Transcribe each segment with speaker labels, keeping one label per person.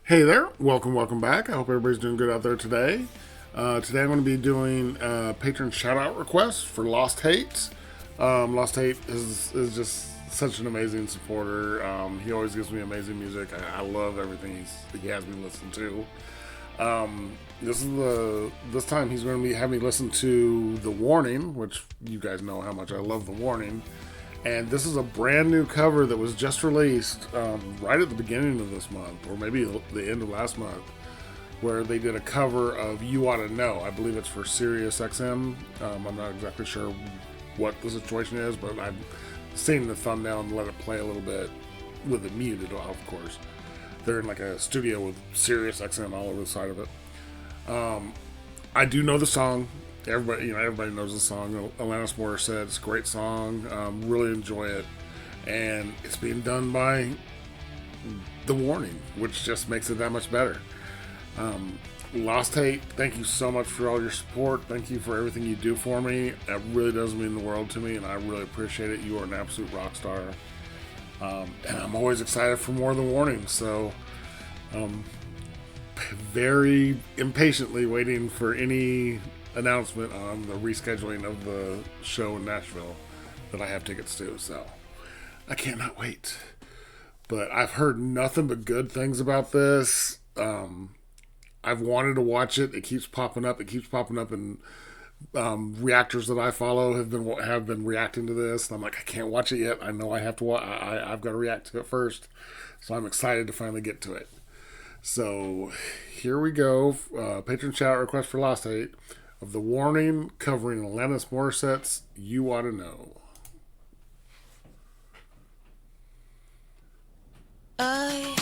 Speaker 1: Hey there, welcome back. I hope everybody's doing good out there today. Today I'm going to be doing patron shout out requests for Lost Hate. Lost Hate is just such an amazing supporter. He always gives me amazing music. I love everything he has me listen to. This time he's going to be having me listen to The Warning, which you guys know how much I love The Warning. And this is a brand new cover that was just released right at the beginning of this month, or maybe the end of last month, where they did a cover of "You Oughta Know." I believe it's for Sirius XM. I'm not exactly sure what the situation is, but I've seen the thumbnail and let it play a little bit with it muted, of course. They're in like a studio with Sirius XM all over the side of it. I do know the song. Everybody knows the song. Alanis Morissette. It's a great song. Really enjoy it, and it's being done by The Warning, which just makes it that much better. Lost Hate, thank you so much for all your support. Thank you for everything you do for me. It really does mean the world to me, and I really appreciate it. You are an absolute rock star, and I'm always excited for more of The Warning. So, very impatiently waiting for any announcement on the rescheduling of the show in Nashville that I have tickets to. So I cannot wait. But I've heard nothing but good things about this. I've wanted to watch it. It keeps popping up. It keeps popping up, and reactors that I follow have been reacting to this. And I'm like, I can't watch it yet. I know I have to. I've got to react to it first. So I'm excited to finally get to it. So here we go. Patron shout request for Lost Hate of The Warning, covering Alanis Morissette's "You Oughta Know."
Speaker 2: I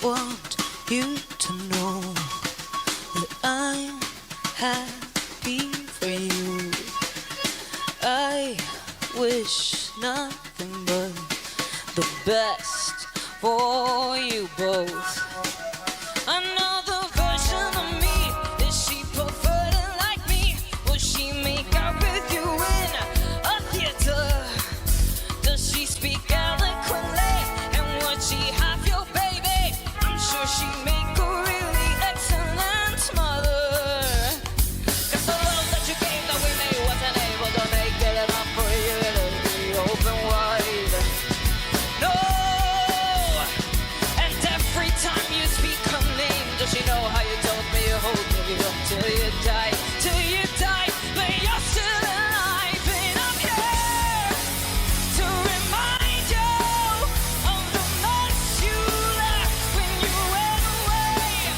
Speaker 2: want you to know that I'm happy for you. I wish nothing but the best for you both. Another version of me, is she preferred it like me? Will she make out with you in a theater? Does she speak eloquently? And would she have your baby? I'm sure she'd make a really excellent mother. 'Cause the love that you gave that we made wasn't able to make it enough for you to be open wide. No! And every time you speak her name, does she know how you told me you hold me up till you die? Till you die, but you're still alive. And I'm here to remind you of the mess you left when you went away.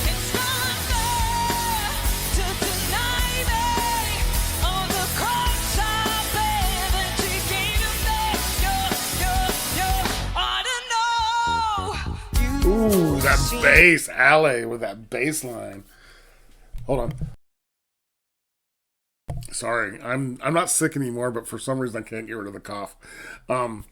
Speaker 2: It's not fair to deny me of the cross I bear that you gave to me. You ought to know.
Speaker 1: Ooh, that bass, Ale, with that bass line. Hold on. Sorry, I'm not sick anymore, but for some reason I can't get rid of the cough. Um,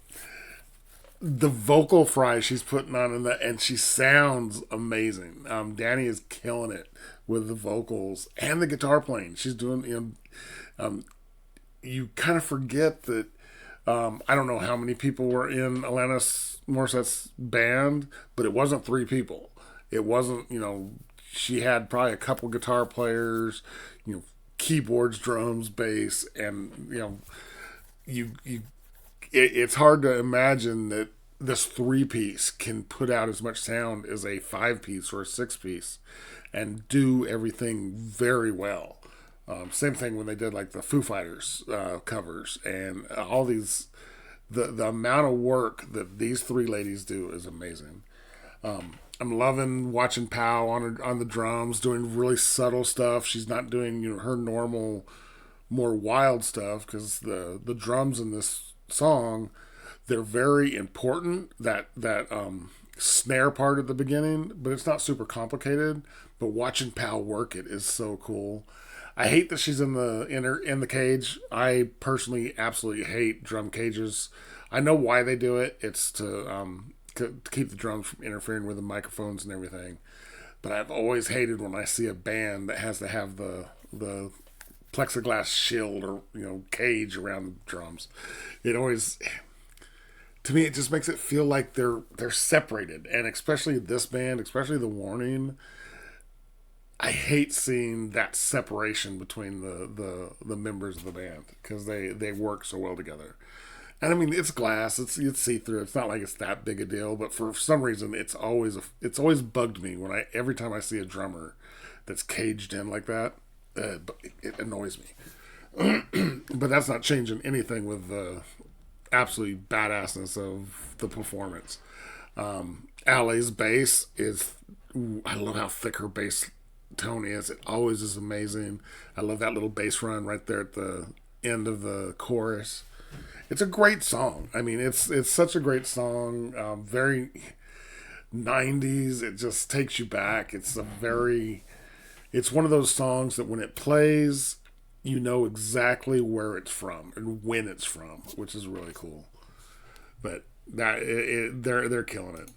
Speaker 1: the vocal fry she's putting on in that, and she sounds amazing. Danny is killing it with the vocals and the guitar playing. She's doing, you kind of forget that. I don't know how many people were in Alanis Morissette's band, but it wasn't three people. It wasn't, she had probably a couple guitar players, keyboards, drums, bass, and it's hard to imagine that this three piece can put out as much sound as a five piece or a six piece and do everything very well. Same thing when they did like the Foo Fighters covers and all these. The amount of work that these three ladies do is amazing. I'm loving watching Pow on the drums, doing really subtle stuff. She's not doing her normal, more wild stuff because the drums in this song, they're very important. That snare part at the beginning, but it's not super complicated. But watching Pow work it is so cool. I hate that she's in the cage. I personally absolutely hate drum cages. I know why they do it. It's to keep the drums from interfering with the microphones and everything. But I've always hated when I see a band that has to have the plexiglass shield or cage around the drums. It always to me, it just makes it feel like they're separated, and especially this band, especially The Warning. I hate seeing that separation between the members of the band because they work so well together. And I mean, it's glass, it's see through. It's not like it's that big a deal, but for some reason, it's always bugged me when every time I see a drummer that's caged in like that. It annoys me. But that's not changing anything with the absolutely badassness of the performance. Allie's bass is, I love how thick her bass tone is. It always is amazing. I love that little bass run right there at the end of the chorus. It's a great song. I mean, it's such a great song. Very 90s. It just takes you back. It's one of those songs that when it plays, you know exactly where it's from and when it's from, which is really cool. But they're killing it.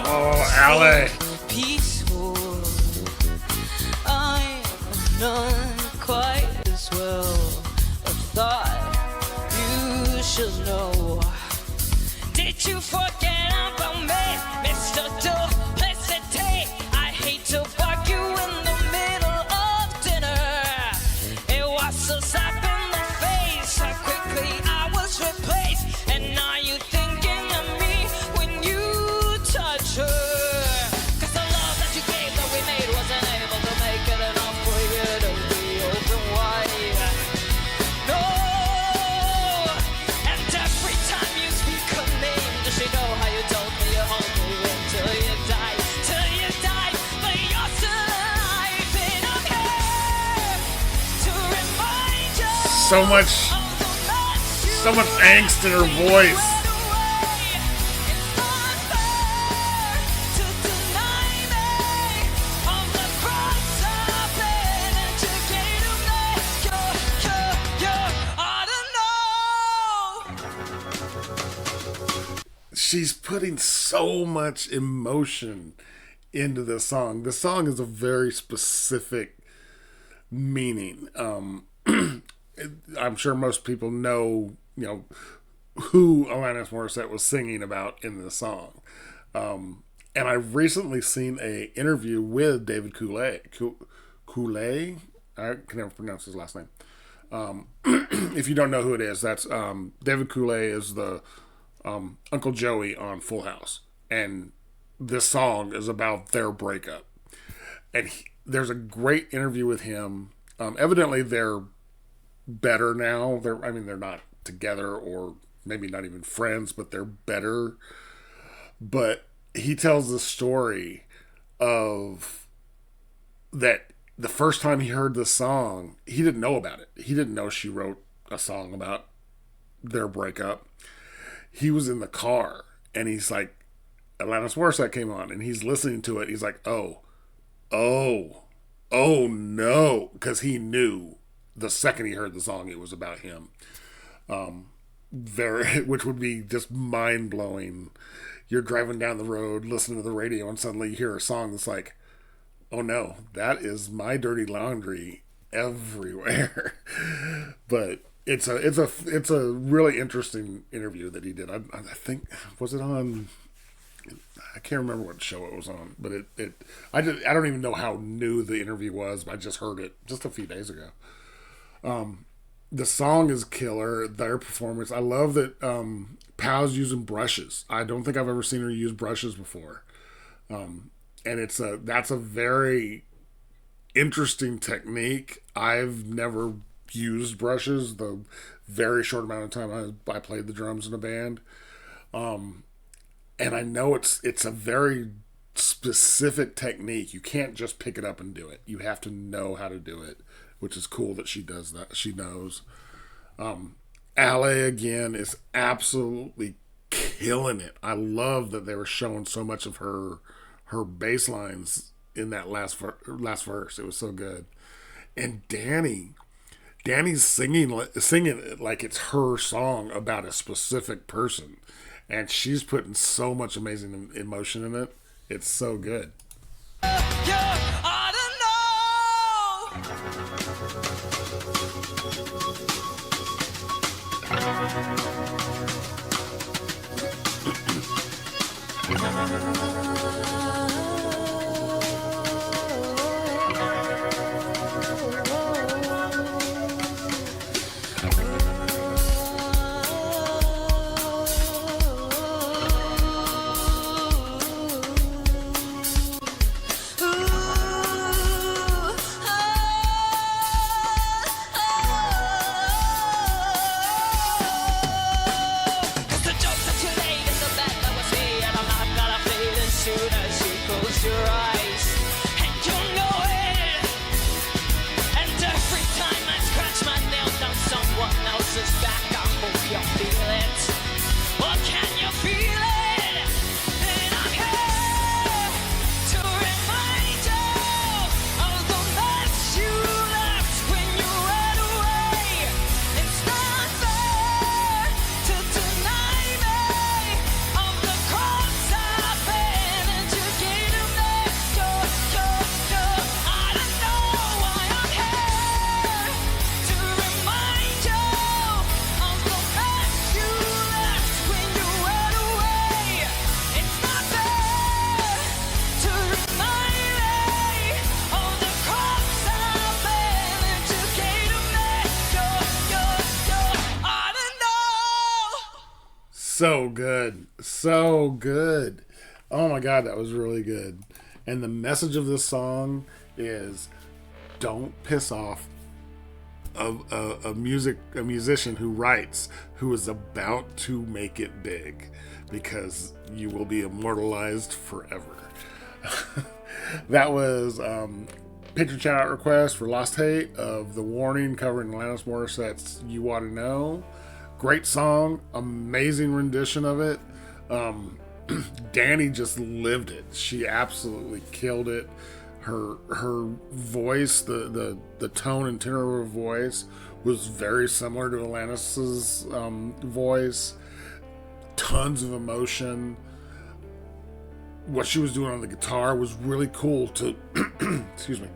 Speaker 1: Oh, Allie.
Speaker 2: Peaceful. I'm not quite as well. I thought you should know. Did you forget about me, Mr. Duplicity? I hate to bug you in the middle of dinner. It was a slap in the face. How quickly I was replaced. And now you thinking of me when you touch her.
Speaker 1: So much angst in her voice. She's putting so much emotion into this song. The song is a very specific meaning. I'm sure most people know, who Alanis Morissette was singing about in the song. And I've recently seen a interview with David Coulier. Coulier? I can never pronounce his last name. If you don't know who it is, that's David Coulier is the Uncle Joey on Full House. And this song is about their breakup. And there's a great interview with him. Evidently, they're better now. They're not together or maybe not even friends, but they're better. But he tells the story of that the first time he heard the song, he didn't know about it. He didn't know she wrote a song about their breakup. He was in the car and he's like, Alanis Morissette came on and he's listening to it. He's like, oh no. Because he knew the second he heard the song, it was about him. Which would be just mind blowing. You're driving down the road, listening to the radio, and suddenly you hear a song that's like, oh no, that is my dirty laundry everywhere. But it's a really interesting interview that he did. I think, was it on? I can't remember what show it was on, but I don't even know how new the interview was. But I just heard it just a few days ago. The song is killer. Their performance, I love that. Pow's using brushes. I don't think I've ever seen her use brushes before, and that's a very interesting technique. I've never used brushes. The very short amount of time I played the drums in a band, and I know it's a very specific technique. You can't just pick it up and do it. You have to know how to do it, which is cool that she does that. She knows. Allie, again, is absolutely killing it. I love that they were showing so much of her bass lines in that last verse. It was so good. And Danny's singing it like it's her song about a specific person. And she's putting so much amazing emotion in it. It's so good.
Speaker 2: I don't know.
Speaker 1: So good. So good. Oh my God, that was really good. And the message of this song is don't piss off a musician who writes, who is about to make it big, because you will be immortalized forever. That was picture chat out request for Lost Hate of The Warning covering Alanis Morissette's You Oughta Know. Great song, amazing rendition of it. Danny just lived it. She absolutely killed it. Her voice, the tone and tenor of her voice was very similar to Alanis's voice. Tons of emotion. What she was doing on the guitar was really cool to excuse me,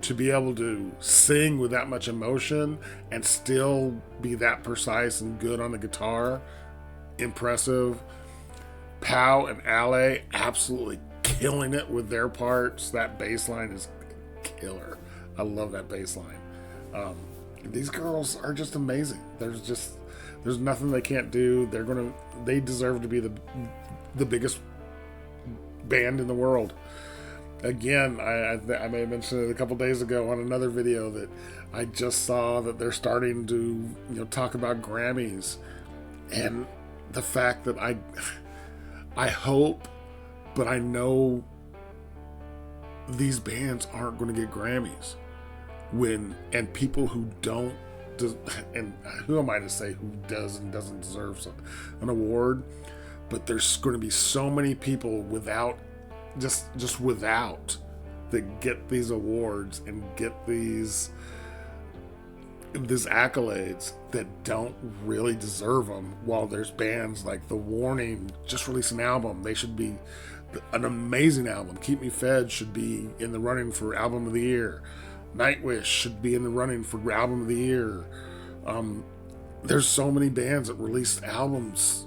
Speaker 1: to be able to sing with that much emotion and still be that precise and good on the guitar. Impressive. Pow and Ale absolutely killing it with their parts. That bass line is killer. I love that bass line. These girls are just amazing. There's nothing they can't do. They deserve to be the biggest band in the world. Again, I may have mentioned it a couple days ago on another video that I just saw that they're starting to talk about Grammys, and the fact that I hope, but I know these bands aren't going to get Grammys and people who don't, and who am I to say who does and doesn't deserve an award, but there's going to be so many people without that get these awards and get these accolades that don't really deserve them, while there's bands like The Warning just released an album. They should be an amazing album. Keep Me Fed should be in the running for Album of the Year. Nightwish should be in the running for Album of the Year. There's so many bands that released albums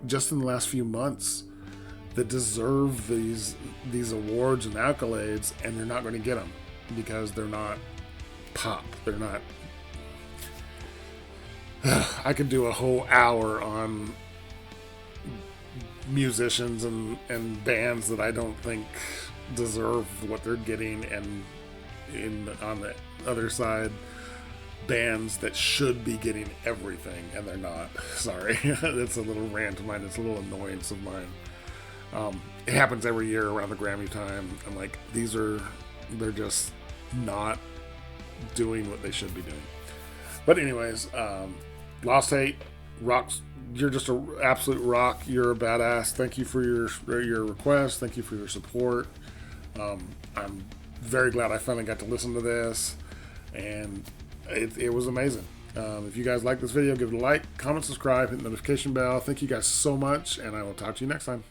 Speaker 1: just in the last few months that deserve these awards and accolades, and they're not going to get them because they're not pop. They're not. I could do a whole hour on musicians and bands that I don't think deserve what they're getting, and on the other side, bands that should be getting everything and they're not. Sorry, that's a little rant of mine. It's a little annoyance of mine. It happens every year around the Grammy time. I'm like, they're just not doing what they should be doing. But anyways, Lost Hate, rocks. You're just an absolute rock. You're a badass. Thank you for your request. Thank you for your support. I'm very glad I finally got to listen to this, and it was amazing. If you guys like this video, give it a like, comment, subscribe, hit the notification bell. Thank you guys so much, and I will talk to you next time.